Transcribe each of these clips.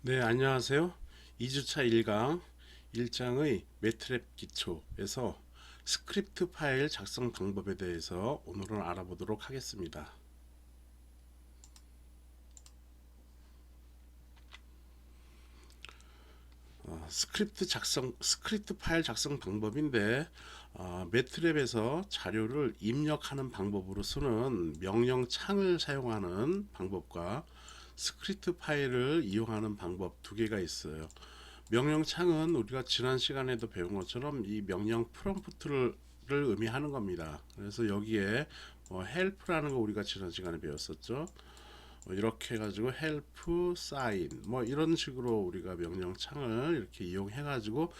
네, 안녕하세요. 2주차 1강 1장의 매트랩 기초에서 스크립트 파일 작성 방법에 대해서 오늘은 알아보도록 하겠습니다. 스크립트 파일 작성 방법인데 매트랩에서 자료를 입력하는 방법으로서는 명령 창을 사용하는 방법과 스크립트 파일을 이용하는 방법 두 개가 있어요. 명령 창은 우리가 지난 시간에도 배운 것처럼 이 명령 프롬프트를 의미하는 겁니다. 그래서 여기에 help라는 거 우리가 지난 시간에 배웠었죠. 이렇게 해가지고 help sign 뭐 이런 식으로 우리가 명령 창을 이렇게 이용해 가지고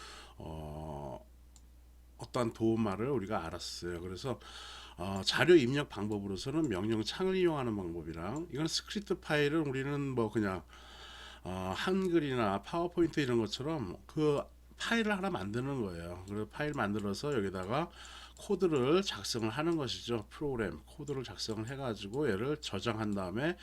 어떠한 도움말을 우리가 알았어요. 그래서 자료 입력 방법으로서는 명령 창을 이용하는 방법이랑 이건 스크립트 파일은 우리는 뭐 그냥 한글이나 파워포인트 이런 것처럼 그 파일을 하나 만드는 거예요. 그래서 파일 만들어서 여기다가 코드를 작성을 하는 것이죠. 프로그램 코드를 작성을 해가지고 얘를 저장한 다음에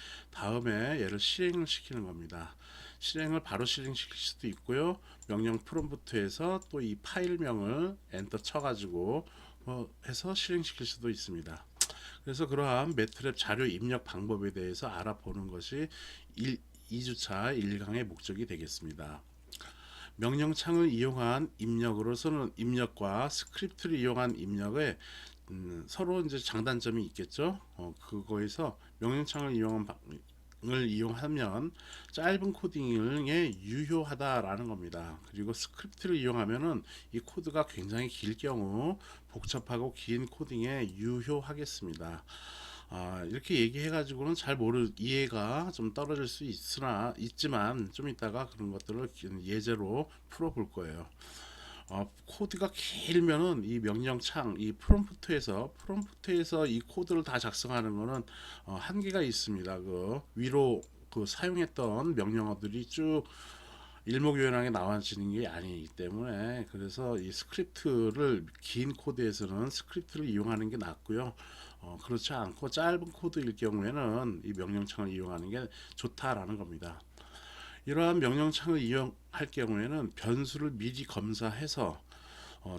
얘를 실행을 시키는 겁니다. 실행을 바로 실행시킬 수도 있고요. 명령 프롬프트에서 또 이 파일명을 엔터 쳐가지고 해서 실행시킬 수도 있습니다. 그래서 그러한 매트랩 자료 입력 방법에 대해서 알아보는 것이 2주차 1강의 목적이 되겠습니다. 명령창을 이용한 입력으로서는 입력과 스크립트를 이용한 입력에 서로 이제 장단점이 있겠죠. 그거에서 명령창을 이용하면 짧은 코딩에 유효하다라는 겁니다. 그리고 스크립트를 이용하면은 이 코드가 굉장히 길 경우 복잡하고 긴 코딩에 유효하겠습니다. 이렇게 얘기해가지고는 이해가 좀 떨어질 수 있지만 좀 이따가 그런 것들을 예제로 풀어볼 거예요. 코드가 길면은 이 명령창, 이 프롬프트에서 이 코드를 다 작성하는 거는 한계가 있습니다. 그 위로 그 사용했던 명령어들이 쭉 일목요연하게 나와지는 게 아니기 때문에 그래서 이 스크립트를 긴 코드에서는 스크립트를 이용하는 게 낫고요. 그렇지 않고 짧은 코드일 경우에는 이 명령창을 이용하는 게 좋다라는 겁니다. 이러한 명령창을 이용할 경우에는 변수를 미리 검사해서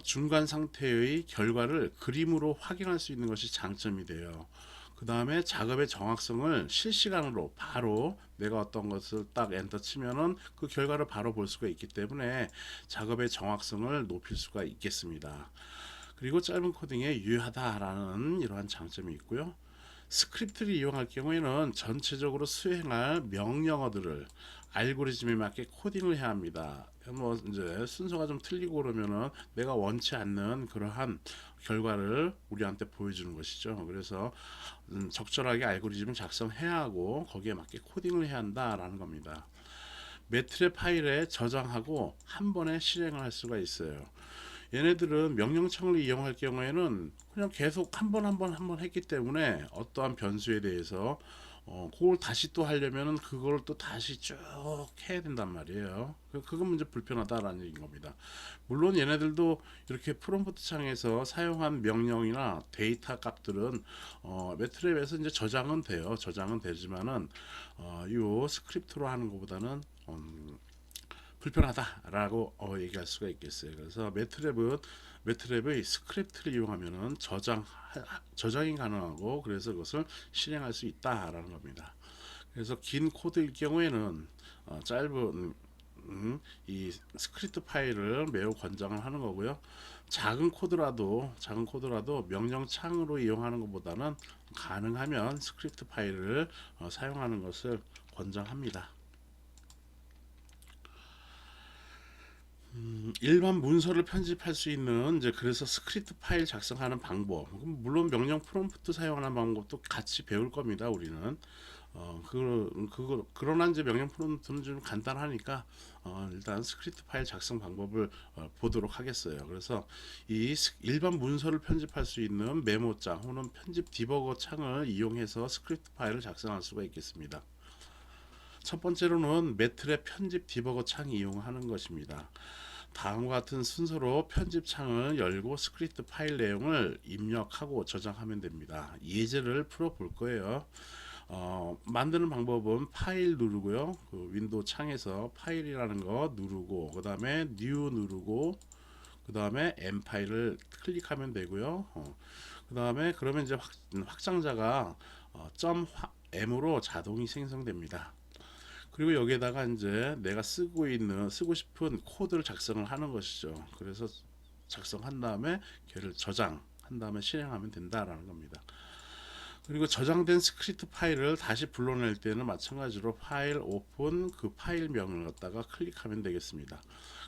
중간 상태의 결과를 그림으로 확인할 수 있는 것이 장점이 돼요. 그 다음에 작업의 정확성을 실시간으로 바로 내가 어떤 것을 딱 엔터 치면은 그 결과를 바로 볼 수가 있기 때문에 작업의 정확성을 높일 수가 있겠습니다. 그리고 짧은 코딩에 유효하다라는 이러한 장점이 있고요. 스크립트를 이용할 경우에는 전체적으로 수행할 명령어들을 알고리즘에 맞게 코딩을 해야 합니다. 뭐 이제 순서가 좀 틀리고 그러면은 내가 원치 않는 그러한 결과를 우리한테 보여주는 것이죠. 그래서 적절하게 알고리즘을 작성해야 하고 거기에 맞게 코딩을 해야 한다라는 겁니다. 매트랩 파일에 저장하고 한 번에 실행을 할 수가 있어요. 얘네들은 명령창을 이용할 경우에는 그냥 계속 한 번 했기 때문에 어떠한 변수에 대해서 그걸 다시 또 하려면은 그걸 또 다시 쭉 해야 된단 말이에요. 그건 문제 불편하다라는 얘기인 겁니다. 물론 얘네들도 이렇게 프롬프트 창에서 사용한 명령이나 데이터 값들은 매트랩에서 이제 저장은 돼요. 저장은 되지만은 요 스크립트로 하는 것보다는 불편하다라고 얘기할 수가 있겠어요. 그래서 매트랩의 스크립트를 이용하면은 저장이 가능하고 그래서 그것을 실행할 수 있다라는 겁니다. 그래서 긴 코드일 경우에는 짧은 이 스크립트 파일을 매우 권장을 하는 거고요. 작은 코드라도 명령창으로 이용하는 것보다는 가능하면 스크립트 파일을 사용하는 것을 권장합니다. 일반 문서를 편집할 수 있는 이제 그래서 스크립트 파일 작성하는 방법, 물론 명령 프롬프트 사용하는 방법도 같이 배울 겁니다. 우리는 그러나 이제 명령 프롬프트는 좀 간단하니까 일단 스크립트 파일 작성 방법을 보도록 하겠어요. 그래서 일반 문서를 편집할 수 있는 메모장 혹은 편집 디버거 창을 이용해서 스크립트 파일을 작성할 수가 있겠습니다. 첫 번째로는 매트랩 편집 디버거 창 이용하는 것입니다. 다음과 같은 순서로 편집 창을 열고 스크립트 파일 내용을 입력하고 저장하면 됩니다. 예제를 풀어 볼 거예요. 만드는 방법은 파일 누르고요. 그 윈도우 창에서 파일이라는 거 누르고 그 다음에 뉴 누르고 그 다음에 M 파일을 클릭하면 되고요. 그 다음에 그러면 이제 확장자가 .m으로 자동이 생성됩니다. 그리고 여기에다가 이제 내가 쓰고 싶은 코드를 작성을 하는 것이죠. 그래서 작성한 다음에 걔를 저장한 다음에 실행하면 된다라는 겁니다. 그리고 저장된 스크립트 파일을 다시 불러낼 때는 마찬가지로 파일 오픈 그 파일명을 갖다가 클릭하면 되겠습니다.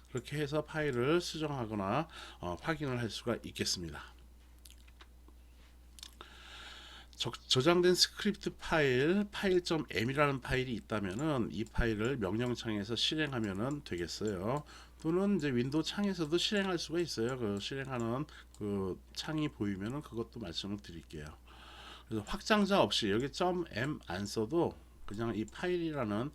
그렇게 해서 파일을 수정하거나 확인을 할 수가 있겠습니다. 저장된 스크립트 파일.m이라는 파일이 있다면은 이 파일을 명령창에서 실행하면 되겠어요. 또는 이제 윈도우 창에서도 실행할 수가 있어요. 그 실행하는 그 창이 보이면은 그것도 말씀을 드릴게요. 그래서 확장자 없이 여기 .m 안 써도 그냥 이 파일이라는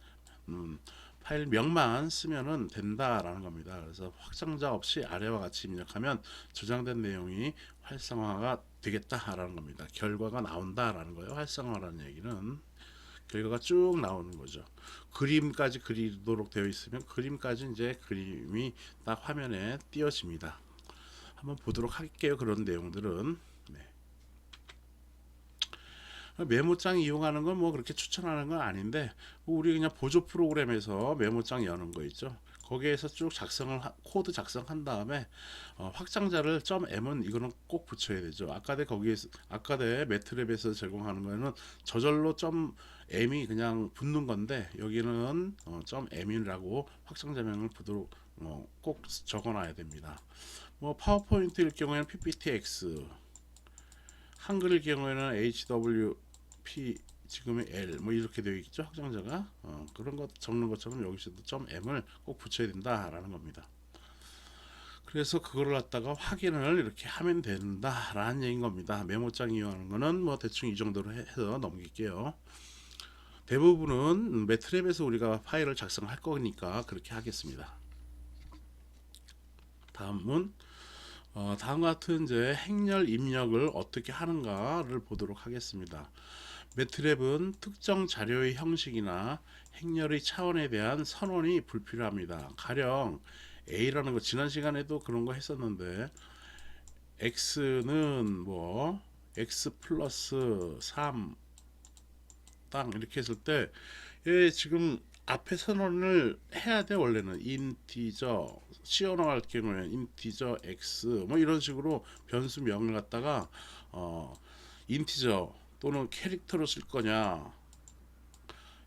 파일명만 쓰면은 된다라는 겁니다. 그래서 확장자 없이 아래와 같이 입력하면 저장된 내용이 활성화가 되겠다라는 겁니다. 결과가 나온다라는 거예요. 활성화라는 얘기는 결과가 쭉 나오는 거죠. 그림까지 그리도록 되어 있으면 그림까지 이제 그림이 딱 화면에 띄어집니다. 한번 보도록 할게요. 그런 내용들은. 메모장 이용하는 건 뭐 그렇게 추천하는 건 아닌데 우리 그냥 보조 프로그램에서 메모장 여는 거 있죠. 거기에서 쭉 코드 작성한 다음에 확장자를 .m은 이거는 꼭 붙여야 되죠. 아까대 매트랩에서 제공하는 거는 저절로 .m이 그냥 붙는 건데 여기는 .m이라고 확장자명을 꼭 적어놔야 됩니다. 뭐 파워포인트일 경우에는 pptx, 한글일 경우에는 hwp 지금의 L 뭐 이렇게 되어 있죠. 확장자가 그런 것 적는 것처럼 여기서도 .m을 꼭 붙여야 된다라는 겁니다. 그래서 그거를 갖다가 확인을 이렇게 하면 된다라는 얘기인 겁니다. 메모장 이용하는 거는 뭐 대충 이 정도로 해서 넘길게요. 대부분은 매트랩에서 우리가 파일을 작성할 거니까 그렇게 하겠습니다. 다음은 다음과 같은 이제 행렬 입력을 어떻게 하는가를 보도록 하겠습니다. 매트랩은 특정 자료의 형식이나 행렬의 차원에 대한 선언이 불필요합니다. 가령 A라는 거 지난 시간에도 그런 거 했었는데 X는 뭐 X 플러스 3 땅 이렇게 했을 때 지금 앞에 선언을 해야 돼. 원래는 인티저 씌워나갈 경우에는 인티저 x 뭐 이런 식으로 변수명을 갖다가 인티저 또는 캐릭터로 쓸 거냐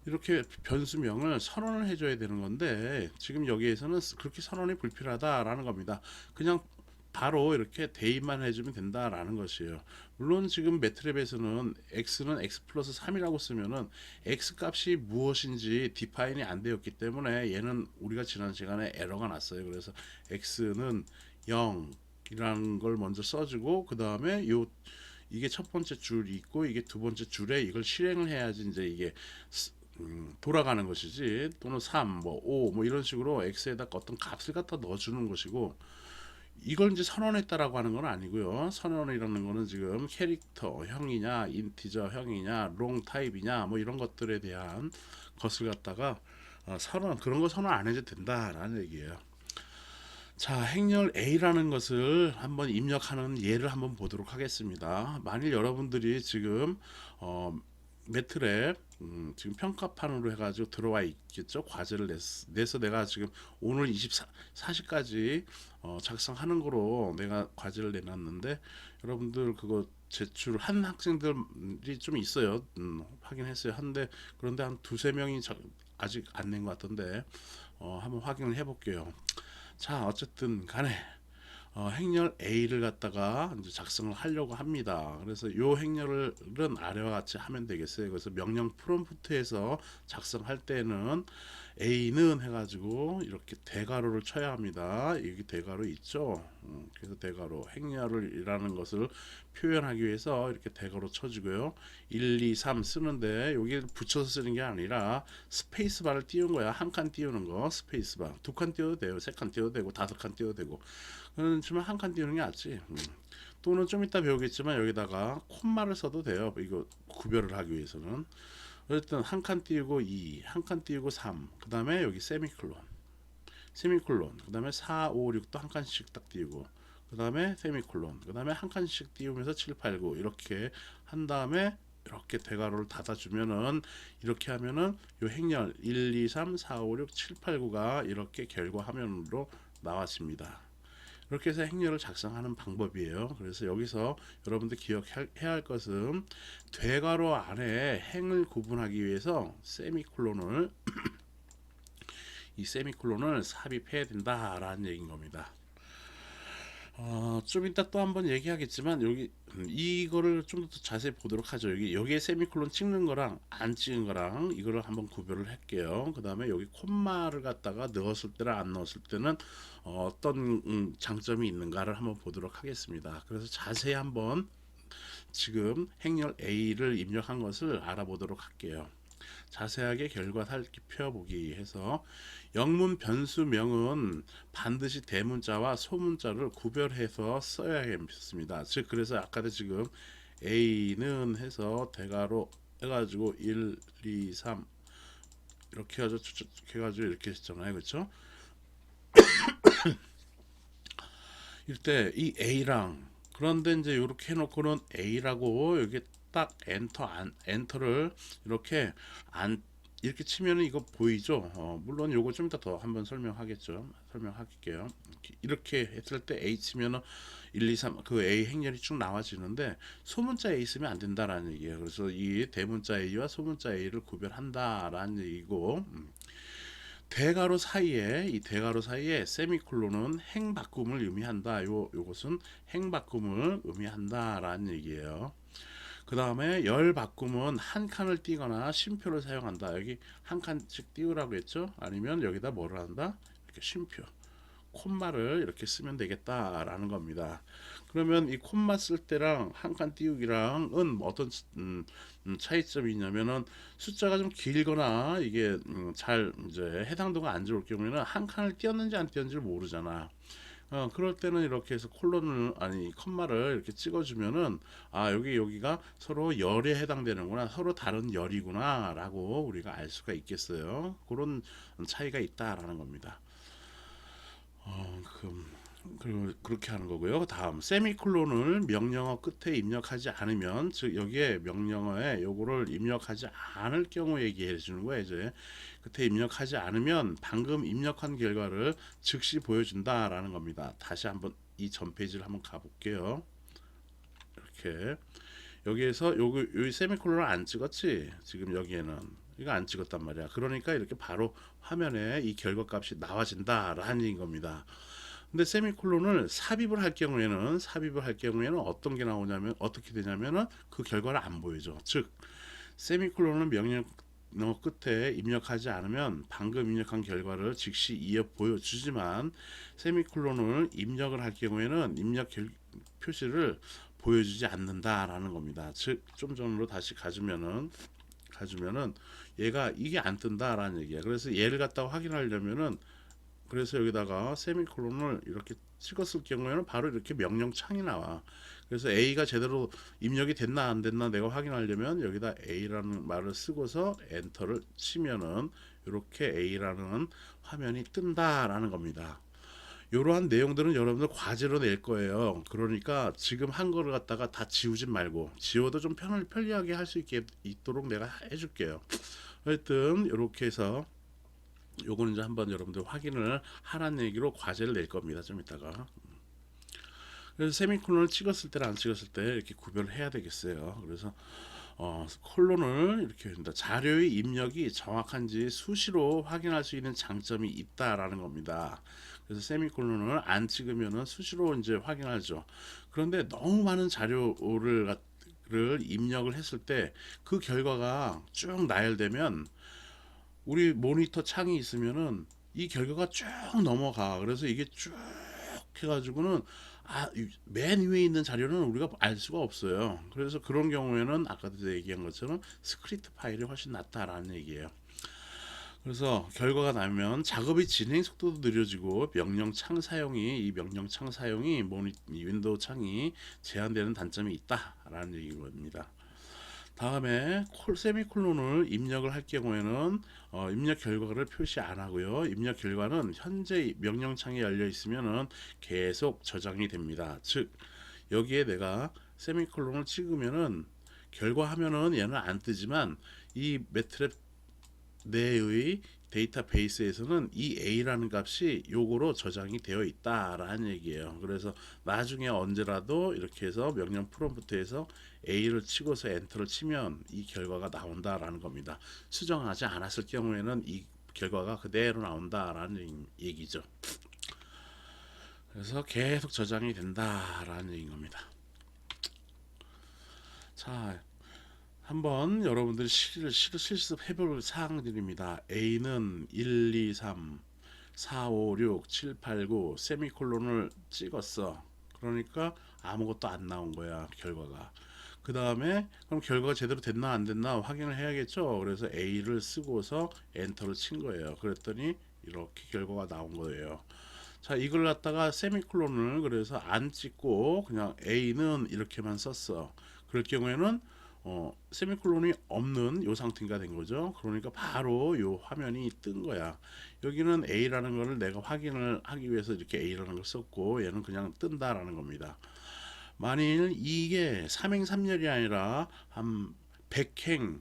이렇게 변수명을 선언을 해줘야 되는 건데 지금 여기에서는 그렇게 선언이 불필요하다라는 겁니다. 그냥 바로 이렇게 대입만 해주면 된다라는 것이에요. 물론 지금 매트랩에서는 x는 x 플러스 3이라고 쓰면은 x 값이 무엇인지 디파인이 안 되었기 때문에 얘는 우리가 지난 시간에 에러가 났어요. 그래서 x는 0이라는 걸 먼저 써주고 그 다음에 이게 첫 번째 줄이 있고 이게 두 번째 줄에 이걸 실행을 해야지 이제 이게 돌아가는 것이지. 또는 3, 뭐 5, 뭐 이런 식으로 x에다 어떤 값을 갖다 넣어주는 것이고 이걸 이제 선언했다라고 하는 건 아니고요. 선언이라는 거는 지금 캐릭터 형이냐, 인티저 형이냐, 롱 타입이냐, 뭐 이런 것들에 대한 것을 갖다가 그런 거 선언 안 해도 된다라는 얘기예요. 자, 행렬 A라는 것을 한번 입력하는 예를 한번 보도록 하겠습니다. 만일 여러분들이 지금 매트랩 지금 평가판으로 해가지고 들어와 있겠죠. 과제를 내서 내가 지금 오늘 24시까지 작성하는 거로 내가 과제를 내놨는데 여러분들 그거 제출한 학생들이 좀 있어요. 확인했어요. 그런데 한 두세 명이 아직 안 낸 것 같던데 한번 확인을 해볼게요. 자, 어쨌든 간에 행렬 A를 갖다가 이제 작성을 하려고 합니다. 그래서 요 행렬은 아래와 같이 하면 되겠어요. 그래서 명령 프롬프트에서 작성할 때는 A는 해가지고 이렇게 대괄호를 쳐야 합니다. 여기 대괄호 있죠. 그래서 대괄호 행렬이라는 것을 표현하기 위해서 이렇게 대괄호 쳐주고요. 1, 2, 3 쓰는데 여기 붙여서 쓰는 게 아니라 스페이스 바를 띄운 거야. 한 칸 띄우는 거 스페이스 바. 두 칸 띄워도 돼요. 세 칸 띄워도 되고 다섯 칸 띄워도 되고. 그렇지만 한 칸 띄우는 게 낫지. 또는 좀 이따 배우겠지만 여기다가 콤마를 써도 돼요. 이거 구별을 하기 위해서는. 어쨌든 한 칸 띄우고 2, 한 칸 띄우고 3, 그 다음에 여기 세미콜론, 그 다음에 4, 5, 6도 한 칸씩 딱 띄우고, 그 다음에 세미콜론, 그 다음에 한 칸씩 띄우면서 7, 8, 9 이렇게 한 다음에 이렇게 대괄호를 닫아주면은, 이렇게 하면은 요 행렬 1, 2, 3, 4, 5, 6, 7, 8, 9가 이렇게 결과 화면으로 나왔습니다. 이렇게 해서 행렬을 작성하는 방법이에요. 그래서 여기서 여러분들 기억해야 할 것은 대괄호 안에 행을 구분하기 위해서 세미콜론을 삽입해야 된다라는 얘기인 겁니다. 좀 이따 또 한번 얘기하겠지만 여기 이거를 좀 더 자세히 보도록 하죠. 여기에 세미콜론 찍는 거랑 안 찍은 거랑 이거를 한번 구별을 할게요. 그 다음에 여기 콤마를 갖다가 넣었을 때랑 안 넣었을 때는 어떤 장점이 있는가를 한번 보도록 하겠습니다. 그래서 자세히 한번 지금 행렬 A를 입력한 것을 알아보도록 할게요. 자세하게 결과 살펴보기 해서 영문 변수명은 반드시 대문자와 소문자를 구별해서 써야겠습니다. 즉 그래서 아까도 지금 A는 해서 대괄호 해가지고 1, 2, 3 이렇게 해가지고 이렇게 했잖아요. 그렇죠? 이때 이 A랑 그런데 이제 이렇게 해놓고는 A라고 여기 딱 엔터를 이렇게 안 이렇게 치면은 이거 보이죠? 물론 요거 좀 이따 더 한번 설명할게요. 이렇게 했을 때 A 치면은 1, 2, 3 그 A 행렬이 쭉 나와지는데 소문자 A 쓰면 안 된다라는 얘기예요. 그래서 이 대문자 A와 소문자 A를 구별한다라는 얘기고, 대괄호 사이에 세미콜론은 행 바꿈을 의미한다. 요것은 행 바꿈을 의미한다라는 얘기예요. 그 다음에 열 바꿈은 한 칸을 띄거나 쉼표를 사용한다. 여기 한 칸씩 띄우라고 했죠. 아니면 여기다 뭐를 한다? 이렇게 쉼표, 콤마를 이렇게 쓰면 되겠다라는 겁니다. 그러면 이 콤마 쓸 때랑 한 칸 띄우기랑은 어떤 차이점이 있냐면은 숫자가 좀 길거나 이게 잘 이제 해당도가 안 좋을 경우에는 한 칸을 띄었는지 안 띄었는지를 모르잖아. 그럴 때는 이렇게 해서 콤마를 이렇게 찍어주면은, 여기가 서로 열에 해당되는구나, 서로 다른 열이구나 라고 우리가 알 수가 있겠어요. 그런 차이가 있다라는 겁니다. 그렇게 하는 거고요. 다음 세미콜론을 명령어 끝에 입력하지 않으면, 즉 여기에 명령어에 요거를 입력하지 않을 경우 얘기해 주는 거예요. 이제 끝에 입력하지 않으면 방금 입력한 결과를 즉시 보여준다라는 겁니다. 다시 한번 이 전 페이지를 한번 가볼게요. 이렇게 여기에서 여기 세미콜론을 안 찍었지. 지금 여기에는 이거 안 찍었단 말이야. 그러니까 이렇게 바로 화면에 이 결과 값이 나와진다라는 얘기인 겁니다. 근데 세미콜론을 삽입을 할 경우에는 어떤 게 나오냐면 어떻게 되냐면은 그 결과를 안 보여줘. 즉 세미콜론을 명령어 끝에 입력하지 않으면 방금 입력한 결과를 즉시 이어 보여주지만, 세미콜론을 입력을 할 경우에는 표시를 보여주지 않는다라는 겁니다. 즉 좀 전으로 다시 가주면은 얘가 이게 안 뜬다라는 얘기야. 그래서 얘를 갖다가 확인하려면은, 그래서 여기다가 세미콜론을 이렇게 찍었을 경우에는 바로 이렇게 명령창이 나와. 그래서 A가 제대로 입력이 됐나 안 됐나 내가 확인하려면 여기다 A라는 말을 쓰고서 엔터를 치면은 이렇게 A라는 화면이 뜬다라는 겁니다. 이러한 내용들은 여러분들 과제로 낼 거예요. 그러니까 지금 한 거를 갖다가 다 지우지 말고, 지워도 좀 편리하게 할 수 있도록 내가 해줄게요. 하여튼 이렇게 해서 요거는 이제 한번 여러분들 확인을 하라는 얘기로 과제를 낼 겁니다. 좀 이따가. 그래서 세미콜론을 찍었을 때랑 안 찍었을 때 이렇게 구별을 해야 되겠어요. 그래서 콜론을 이렇게 합니다. 자료의 입력이 정확한지 수시로 확인할 수 있는 장점이 있다라는 겁니다. 그래서 세미콜론을 안 찍으면은 수시로 이제 확인하죠. 그런데 너무 많은 자료를 입력을 했을 때 그 결과가 쭉 나열되면 우리 모니터 창이 있으면은 이 결과가 쭉 넘어가. 그래서 이게 쭉 해가지고는 맨 위에 있는 자료는 우리가 알 수가 없어요. 그래서 그런 경우에는 아까도 얘기한 것처럼 스크립트 파일이 훨씬 낫다라는 얘기예요. 그래서 결과가 나면 작업의 진행 속도도 느려지고 이 명령창 사용이 이 윈도우 창이 제한되는 단점이 있다라는 얘기입니다. 다음에 세미콜론을 입력을 할 경우에는 입력 결과를 표시 안 하고요. 입력 결과는 현재 명령창에 열려 있으면은 계속 저장이 됩니다. 즉 여기에 내가 세미콜론을 찍으면은 결과 화면은 얘는 안 뜨지만 이 매트랩 내의 데이터베이스에서는 이 A라는 값이 요거로 저장이 되어 있다라는 얘기예요. 그래서 나중에 언제라도 이렇게 해서 명령 프롬프트에서 A를 치고서 엔터를 치면 이 결과가 나온다라는 겁니다. 수정하지 않았을 경우에는 이 결과가 그대로 나온다라는 얘기죠. 그래서 계속 저장이 된다라는 얘기인 겁니다. 자, 한번 여러분들이 실습해 볼 사항들입니다. A는 1, 2, 3, 4, 5, 6, 7, 8, 9 세미콜론을 찍었어. 그러니까 아무것도 안 나온 거야, 결과가. 그 다음에 그럼 결과가 제대로 됐나 안 됐나 확인을 해야겠죠. 그래서 A를 쓰고서 엔터를 친 거예요. 그랬더니 이렇게 결과가 나온 거예요. 자, 이걸 갖다가 세미콜론을 그래서 안 찍고 그냥 A는 이렇게만 썼어. 그럴 경우에는 세미콜론이 없는 요 상태가 된 거죠. 그러니까 바로 요 화면이 뜬 거야. 여기는 A라는 거를 내가 확인을 하기 위해서 이렇게 A라는 걸 썼고 얘는 그냥 뜬다라는 겁니다. 만일 이게 3행 3열이 아니라 한 100행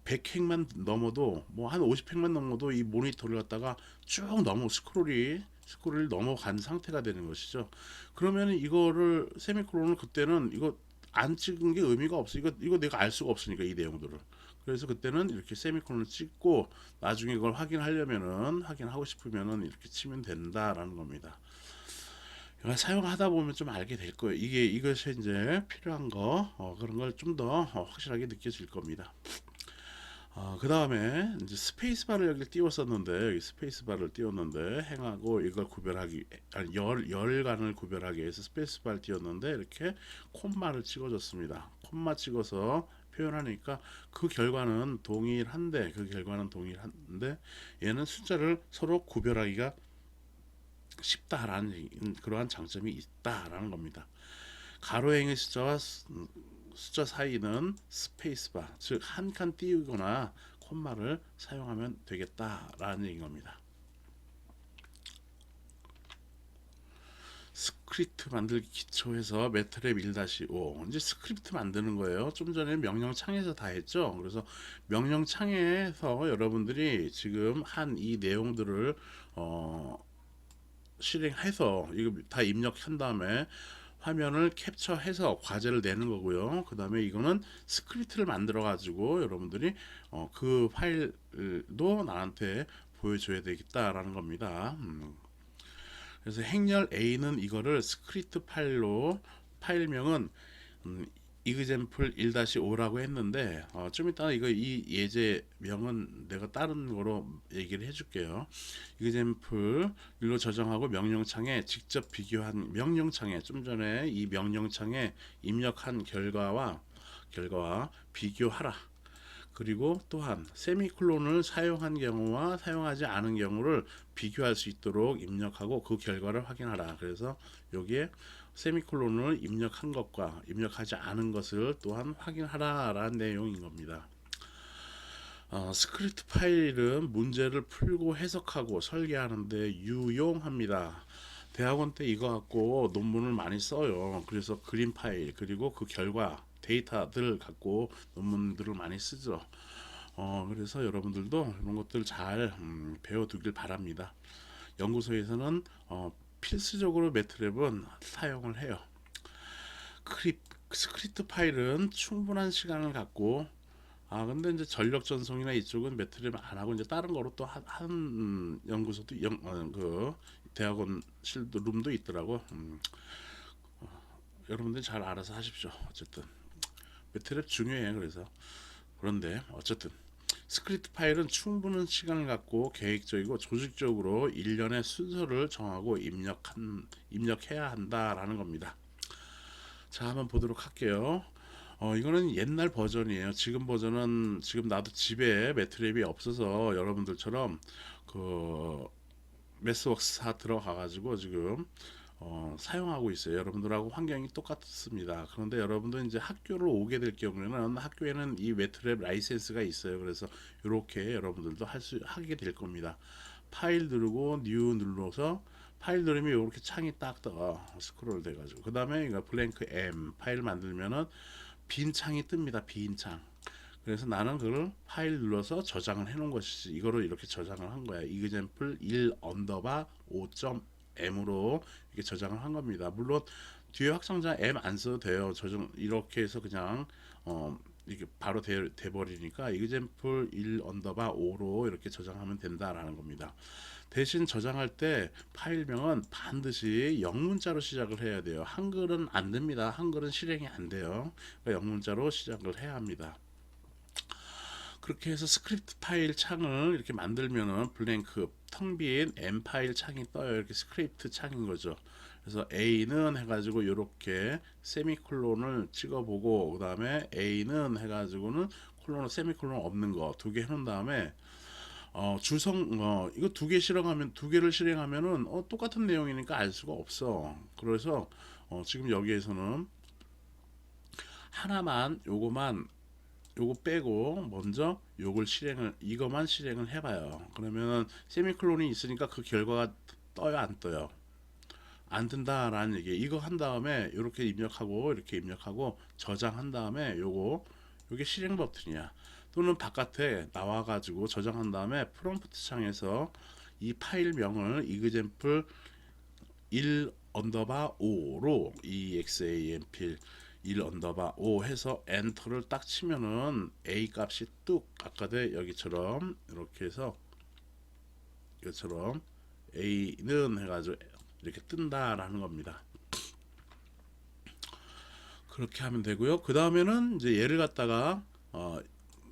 100행만 넘어도 뭐 한 50행만 넘어도 이 모니터를 갖다가 쭉 넘어 스크롤을 넘어간 상태가 되는 것이죠. 그러면 이거를 세미콜론을 그때는 이거 안 찍은 게 의미가 없어. 이거 내가 알 수가 없으니까 이 내용들을. 그래서 그때는 이렇게 세미콜론을 찍고 나중에 이걸 확인하려면은 확인하고 싶으면은 이렇게 치면 된다라는 겁니다. 사용하다 보면 좀 알게 될 거예요. 이것이 이제 필요한 거 그런 걸 좀 더 확실하게 느껴질 겁니다. 그 다음에 이제 스페이스바를 여기 띄웠었는데 여기 스페이스바를 띄웠는데 행하고 이걸 구별하기 아니 열간을 구별하기 위해서 스페이스바를 띄웠는데 이렇게 콤마를 찍어줬습니다. 콤마 찍어서 표현하니까 그 결과는 동일한데 얘는 숫자를 서로 구별하기가 쉽다라는 그러한 장점이 있다라는 겁니다. 가로행의 숫자 사이는 스페이스바, 즉 한 칸 띄우거나 콤마를 사용하면 되겠다라는 얘기인 겁니다. 스크립트 만들기 기초에서 매트랩 1-5 이제 스크립트 만드는 거예요. 좀 전에 명령창에서 다 했죠. 그래서 명령창에서 여러분들이 지금 한 이 내용들을 실행해서 이거 다 입력한 다음에 화면을 캡처해서 과제를 내는 거고요. 그 다음에 이거는 스크립트를 만들어 가지고 여러분들이 그 파일도 나한테 보여줘야 되겠다라는 겁니다. 그래서 행렬 A는 이거를 스크립트 파일로 파일명은 example 1-5라고 했는데 좀 이따 이 예제명은 내가 다른 거로 얘기를 해줄게요. example 1로 저장하고 명령창에 직접 비교한 명령창에 좀 전에 이 명령창에 입력한 결과와 비교하라. 그리고 또한 세미콜론을 사용한 경우와 사용하지 않은 경우를 비교할 수 있도록 입력하고 그 결과를 확인하라. 그래서 여기에 세미콜론을 입력한 것과 입력하지 않은 것을 또한 확인하라 라는 내용인 겁니다. 스크립트 파일은 문제를 풀고 해석하고 설계하는데 유용합니다. 대학원 때 이거 갖고 논문을 많이 써요. 그래서 그림 파일 그리고 그 결과 데이터들 갖고 논문들을 많이 쓰죠. 그래서 여러분들도 이런 것들 잘 배워두길 바랍니다. 연구소에서는 필수적으로 매트랩은 사용을 해요. 스크립트 파일은 충분한 시간을 갖고 근데 이제 전력 전송이나 이쪽은 매트랩 안 하고 이제 다른 거로 또 한 연구소도 그 대학원 실도 룸도 있더라고. 여러분들 잘 알아서 하십시오. 어쨌든 매트랩 중요해. 그래서 그런데 어쨌든 스크립트 파일은 충분한 시간을 갖고 계획적이고 조직적으로 일련의 순서를 정하고 입력해야 한다라는 겁니다. 자, 한번 보도록 할게요. 이거는 옛날 버전이에요. 지금 버전은 지금 나도 집에 매트랩이 없어서 여러분들처럼 그 매스웍스 사 들어가 가지고 지금 사용하고 있어요. 여러분들하고 환경이 똑같습니다. 그런데 여러분들 이제 학교를 오게 될 경우에는 학교에는 이 웨트랩 라이센스가 있어요. 그래서 이렇게 여러분들도 하게 될 겁니다. 파일 누르고 뉴 눌러서 파일 누르면 이렇게 창이 딱 떠 스크롤 돼가지고 그 다음에 블랭크 M 파일 만들면은 빈 창이 뜹니다. 빈 창. 그래서 나는 그걸 파일 눌러서 저장을 해 놓은 것이지. 이거를 이렇게 저장을 한 거야. example 1 언더바 5.m으로 이렇게 저장을 한 겁니다. 물론 뒤에 확성자 M 안 써도 돼요. 저장 이렇게 해서 그냥 이게 바로 돼 버리니까 example 1 언더바 5로 이렇게 저장하면 된다라는 겁니다. 대신 저장할 때 파일명은 반드시 영문자로 시작을 해야 돼요. 한글은 안 됩니다. 한글은 실행이 안 돼요. 그러니까 영문자로 시작을 해야 합니다. 그렇게 해서 스크립트 파일 창을 이렇게 만들면은 블랭크 텅 빈 M 파일 창이 떠요. 이렇게 스크립트 창인 거죠. 그래서 A는 해가지고 이렇게 세미콜론을 찍어보고 그 다음에 A는 해가지고는 콜론 세미콜론 없는 거 두 개 해놓은 다음에 이거 두 개를 실행하면은 똑같은 내용이니까 알 수가 없어. 그래서 지금 여기에서는 하나만 요거 빼고 먼저 이거만 실행을 해봐요. 그러면 세미콜론이 있으니까 그 결과가 떠요, 안 떠요? 안 뜬다라는 얘기. 이거 한 다음에 이렇게 입력하고 저장한 다음에 요게 실행 버튼이야. 또는 바깥에 나와가지고 저장한 다음에 프롬프트 창에서 이 파일명을 example 1 언더바 5로 example 1 언더바 5 해서 엔터를 딱 치면은 A 값이 뚝 아까도 여기처럼 이렇게 해서 이것처럼 A는 해가지고 이렇게 뜬다라는 겁니다. 그렇게 하면 되고요. 그 다음에는 이제 얘를 갖다가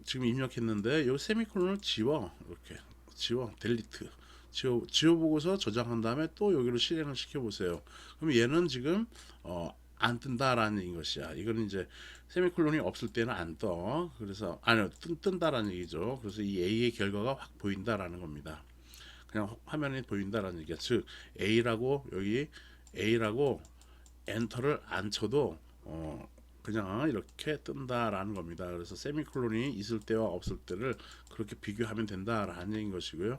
지금 입력했는데 요 세미콜론을 이렇게 델리트 지워보고서 저장한 다음에 또 여기로 실행을 시켜보세요. 그럼 얘는 지금 안 뜬다라는 것이야. 이거는 이제 세미콜론이 없을 때는 안 떠. 그래서 아니요 뜬다라는 얘기죠. 그래서 이 A의 결과가 확 보인다라는 겁니다. 그냥 화면에 보인다라는 얘기야. 즉 A라고 엔터를 안 쳐도 그냥 이렇게 뜬다라는 겁니다. 그래서 세미콜론이 있을 때와 없을 때를 그렇게 비교하면 된다라는 얘기인 것이고요.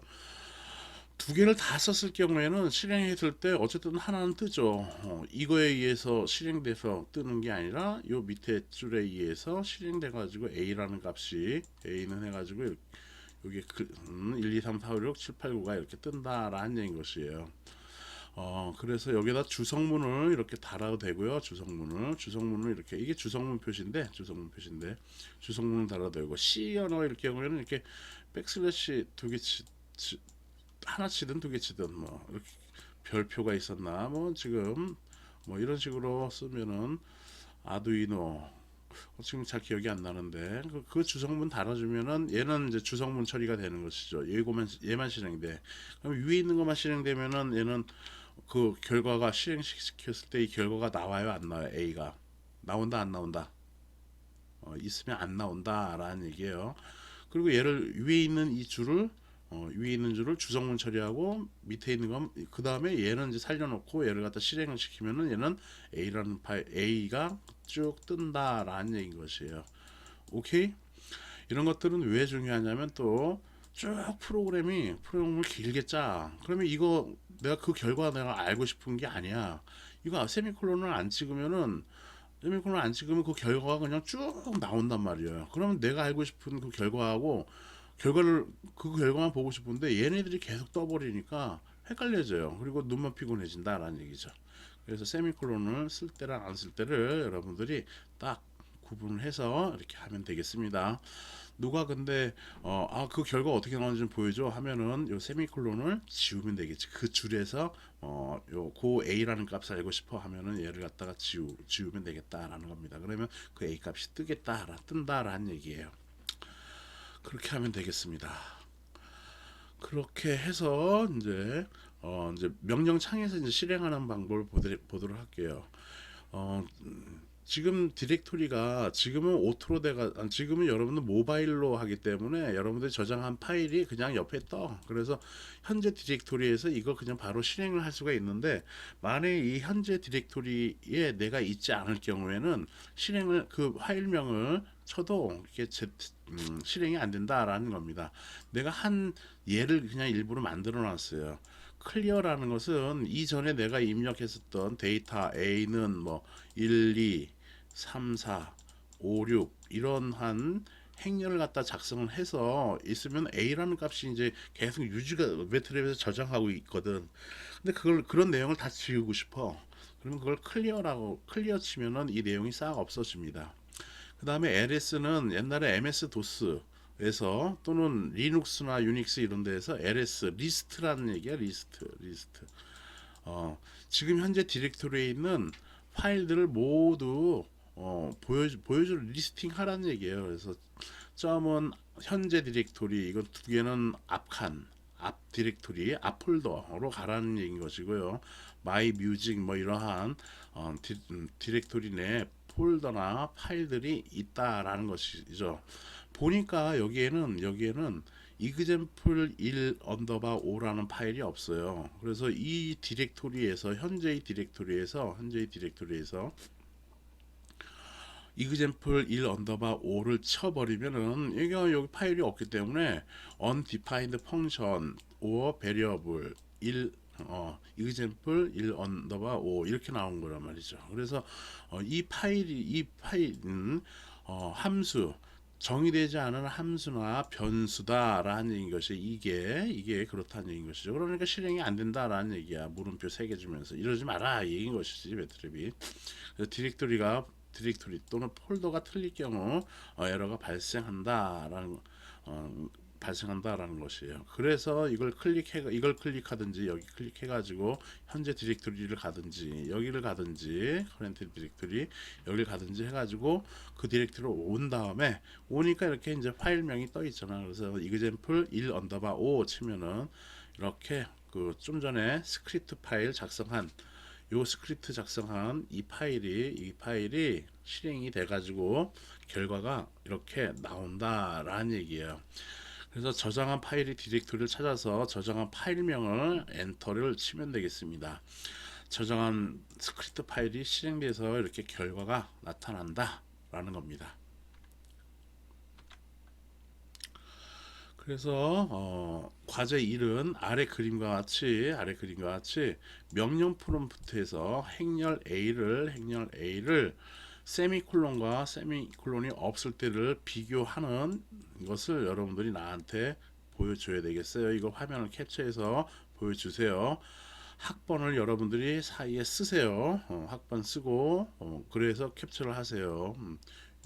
두 개를 다 썼을 경우에는 실행했을 때 어쨌든 하나는 뜨죠. 이거에 의해서 실행돼서 뜨는 게 아니라 요 밑에 줄에 의해서 실행돼 가지고 A라는 값이 A는 해가지고 여기 1, 2, 3, 4, 5, 6, 7, 8, 9가 이렇게 뜬다라는 얘기인 것이에요. 그래서 여기다 주성문을 이렇게 달아도 되고요. 주성문을 이렇게 이게 주성문 표시인데 주성문을 달아도 되고 C 언어일 경우에는 이렇게 백슬래시 하나 치든 두 개 치든 뭐 이렇게 별표가 있었나 뭐 지금 뭐 이런 식으로 쓰면은 아두이노 지금 잘 기억이 안 나는데 그 주성문 달아주면은 얘는 이제 주성문 처리가 되는 것이죠. 얘만 실행돼. 그럼 위에 있는 것만 실행되면은 얘는 그 결과가 실행시켰을 때 이 결과가 나와요, 안 나와요? A가 나온다, 안 나온다? 있으면 안 나온다라는 얘기예요. 그리고 얘를 위에 있는 줄을 주성문 처리하고 밑에 있는 건 그 다음에 얘는 이제 살려놓고 얘를 갖다 실행을 시키면은 얘는 A라는 파일 A가 쭉 뜬다라는 얘기인 것이에요. 오케이? 이런 것들은 왜 중요하냐면 또 쭉 프로그램을 길게 짜. 그러면 이거 내가 그 결과 내가 알고 싶은 게 아니야. 이거 세미콜론을 안 찍으면 그 결과가 그냥 쭉 나온단 말이에요. 그러면 내가 알고 싶은 그 결과하고 그 결과만 보고 싶은데 얘네들이 계속 떠버리니까 헷갈려져요. 그리고 눈만 피곤해진다라는 얘기죠. 그래서 세미콜론을 쓸 때랑 안 쓸 때를 여러분들이 딱 구분을 해서 이렇게 하면 되겠습니다. 누가 근데 그 결과 어떻게 나오는지 좀 보여줘 하면은 요 세미콜론을 지우면 되겠지. 그 줄에서 고 A라는 값을 알고 싶어 하면은 얘를 갖다가 지우면 되겠다라는 겁니다. 그러면 그 A 값이 뜬다라는 얘기예요. 그렇게 하면 되겠습니다. 그렇게 해서 이제 명령 창에서 이제 실행하는 방법을 보도록 할게요. 지금 디렉토리가 지금은 오토로 지금은 여러분들 모바일로 하기 때문에 여러분들 저장한 파일이 그냥 옆에 떠. 그래서 현재 디렉토리에서 이걸 그냥 바로 실행을 할 수가 있는데, 만약에 이 현재 디렉토리에 내가 있지 않을 경우에는 실행을 그 파일명을 쳐도 이게 실행이 안 된다라는 겁니다. 내가 한 예를 그냥 일부러 만들어 놨어요. 클리어라는 것은 이전에 내가 입력했었던 데이터 A는 뭐 1, 2, 3, 4, 5, 6 이런 한 행렬을 갖다 작성을 해서 있으면 A라는 값이 이제 계속 유지가 매트랩에서 저장하고 있거든. 근데 그걸 그런 내용을 다 지우고 싶어. 그러면 그걸 클리어 치면은 이 내용이 싹 없어집니다. 그 다음에 LS는 옛날에 MS 도스에서 또는 리눅스나 유닉스 이런 데에서 LS 리스트라는 얘기야. 리스트. 지금 현재 디렉토리에 있는 파일들을 모두 보여줄 리스팅 하라는 얘기예요. 그래서 점은 현재 디렉토리, 이건 두 개는 앞 디렉토리, 앞 폴더로 가라는 얘기인 것이고요. 마이 뮤직 뭐 이러한 디렉토리 내 폴더나 파일들이 있다라는 것이죠. 보니까 여기에는 example 1 언더바 5라는 파일이 없어요. 그래서 이 디렉토리에서 현재의 디렉토리에서 example 1 언더바 5를 쳐버리면은 여기 파일이 없기 때문에 undefined function or variable 1 example 1 언더바 5 이렇게 나온 거란 말이죠. 그래서 이 파일은 함수, 정의되지 않은 함수나 변수다라는 것이 이게 그렇다는 얘기인 것이죠. 그러니까 실행이 안 된다라는 얘기야. 물음표 3개 주면서 이러지 마라 이 얘기인 것이지, 매트랩이. 그래서 디렉토리 또는 폴더가 틀릴 경우 에러가 발생한다라는 것이에요. 그래서 이걸 클릭하든지 여기 클릭해가지고 현재 디렉토리를 가든지 여기를 가든지 커런트 디렉토리 여기를 가든지 해가지고 그 디렉토리로 온 다음에 오니까 이렇게 이제 파일명이 떠 있잖아. 그래서 example 1 언더바 5 치면은 이렇게 그 좀 전에 스크립트 파일 작성한 이 파일이 실행이 돼가지고 결과가 이렇게 나온다라는 얘기예요. 그래서 저장한 파일이 디렉토리를 찾아서 저장한 파일명을 엔터를 치면 되겠습니다. 저장한 스크립트 파일이 실행돼서 이렇게 결과가 나타난다라는 겁니다. 그래서 과제 1은 아래 그림과 같이 명령 프롬프트에서 행렬 A를 세미콜론과 세미콜론이 없을 때를 비교하는 것을 여러분들이 나한테 보여줘야 되겠어요. 이거 화면을 캡처해서 보여주세요. 학번을 여러분들이 사이에 쓰세요. 학번 쓰고 그래서 캡처를 하세요.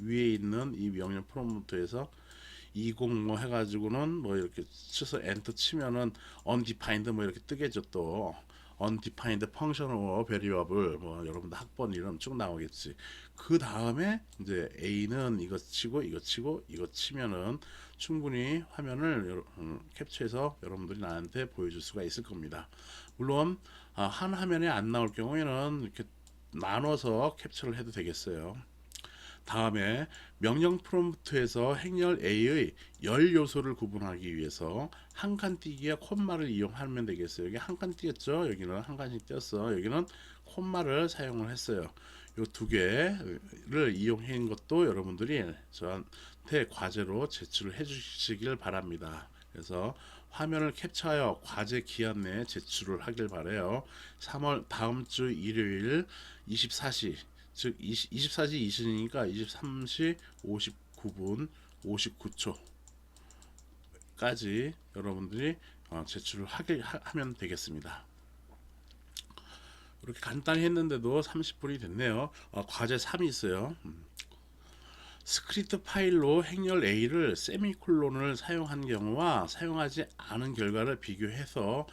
위에 있는 이 명령 프롬프트에서 20 뭐 해가지고는 뭐 이렇게 쳐서 엔터 치면은 undefined 뭐 이렇게 뜨겠죠. 또 undefined functional variable 뭐 여러분들 학번 이름 쭉 나오겠지. 그 다음에 이제 A는 이거 치고 이거 치면은 충분히 화면을 캡처해서 여러분들이 나한테 보여줄 수가 있을 겁니다. 물론 한 화면에 안 나올 경우에는 이렇게 나눠서 캡처를 해도 되겠어요. 다음에 명령 프롬프트에서 행렬 A의 열 요소를 구분하기 위해서 한 칸 띄기와 콤마를 이용하면 되겠어요. 여기 한 칸 띄었죠. 여기는 한 칸씩 띄었어. 여기는 콤마를 사용을 했어요. 요 두 개를 이용한 것도 여러분들이 저한테 과제로 제출을 해주시길 바랍니다. 그래서 화면을 캡처하여 과제 기한 내에 제출을 하길 바래요. 3월 다음 주 일요일 24시 즉 24시 20이니까 23시 59분 59초까지 여러분들이 제출을 하면 되겠습니다. 이렇게 간단히 했는데도 30분이 됐네요. 과제 3이 있어요. 스크립트 파일로 행렬 A를 세미콜론을 사용한 경우와 사용하지 않은 결과를 비교하세요.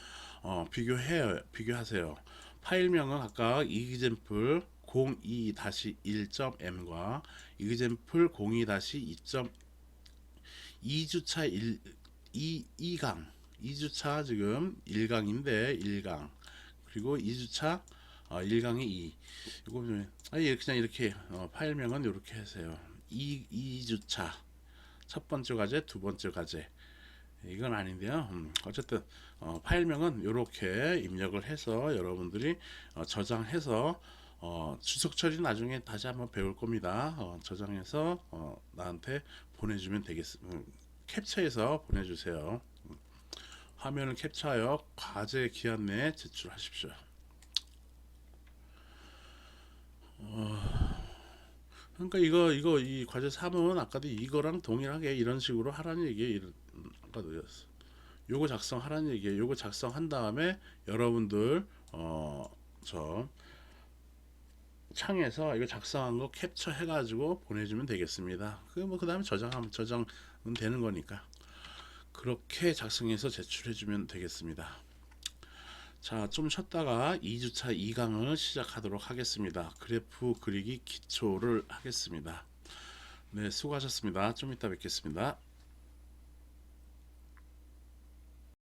파일명은 각각 example 02-1.m과 example 02-2.2주차 2강 2주차 지금 1강인데 1강 그리고 2주차 1강의 2. 이거 그냥 이렇게 파일명은 이렇게 하세요. 2주차 첫 번째 과제, 두 번째 과제. 이건 아닌데요. 어쨌든 파일명은 이렇게 입력을 해서 여러분들이 저장해서 주석 처리 나중에 다시 한번 배울 겁니다. 저장해서 나한테 보내주면 되겠습니다. 캡처해서 보내주세요. 화면을 캡처하여 과제 기한 내에 제출하십시오. 그러니까 이거 이 과제 3은 아까도 이거랑 동일하게 이런 식으로 하라는 얘기예요. 아까도 요거 작성하라는 얘기예요. 요거 작성한 다음에 여러분들 저 창에서 이거 작성한 거 캡처해 가지고 보내주면 되겠습니다. 그 다음에 저장은 되는 거니까 그렇게 작성해서 제출해 주면 되겠습니다. 자, 좀 쉬었다가 2주차 2강을 시작하도록 하겠습니다. 그래프 그리기 기초를 하겠습니다. 네, 수고하셨습니다. 좀 이따 뵙겠습니다.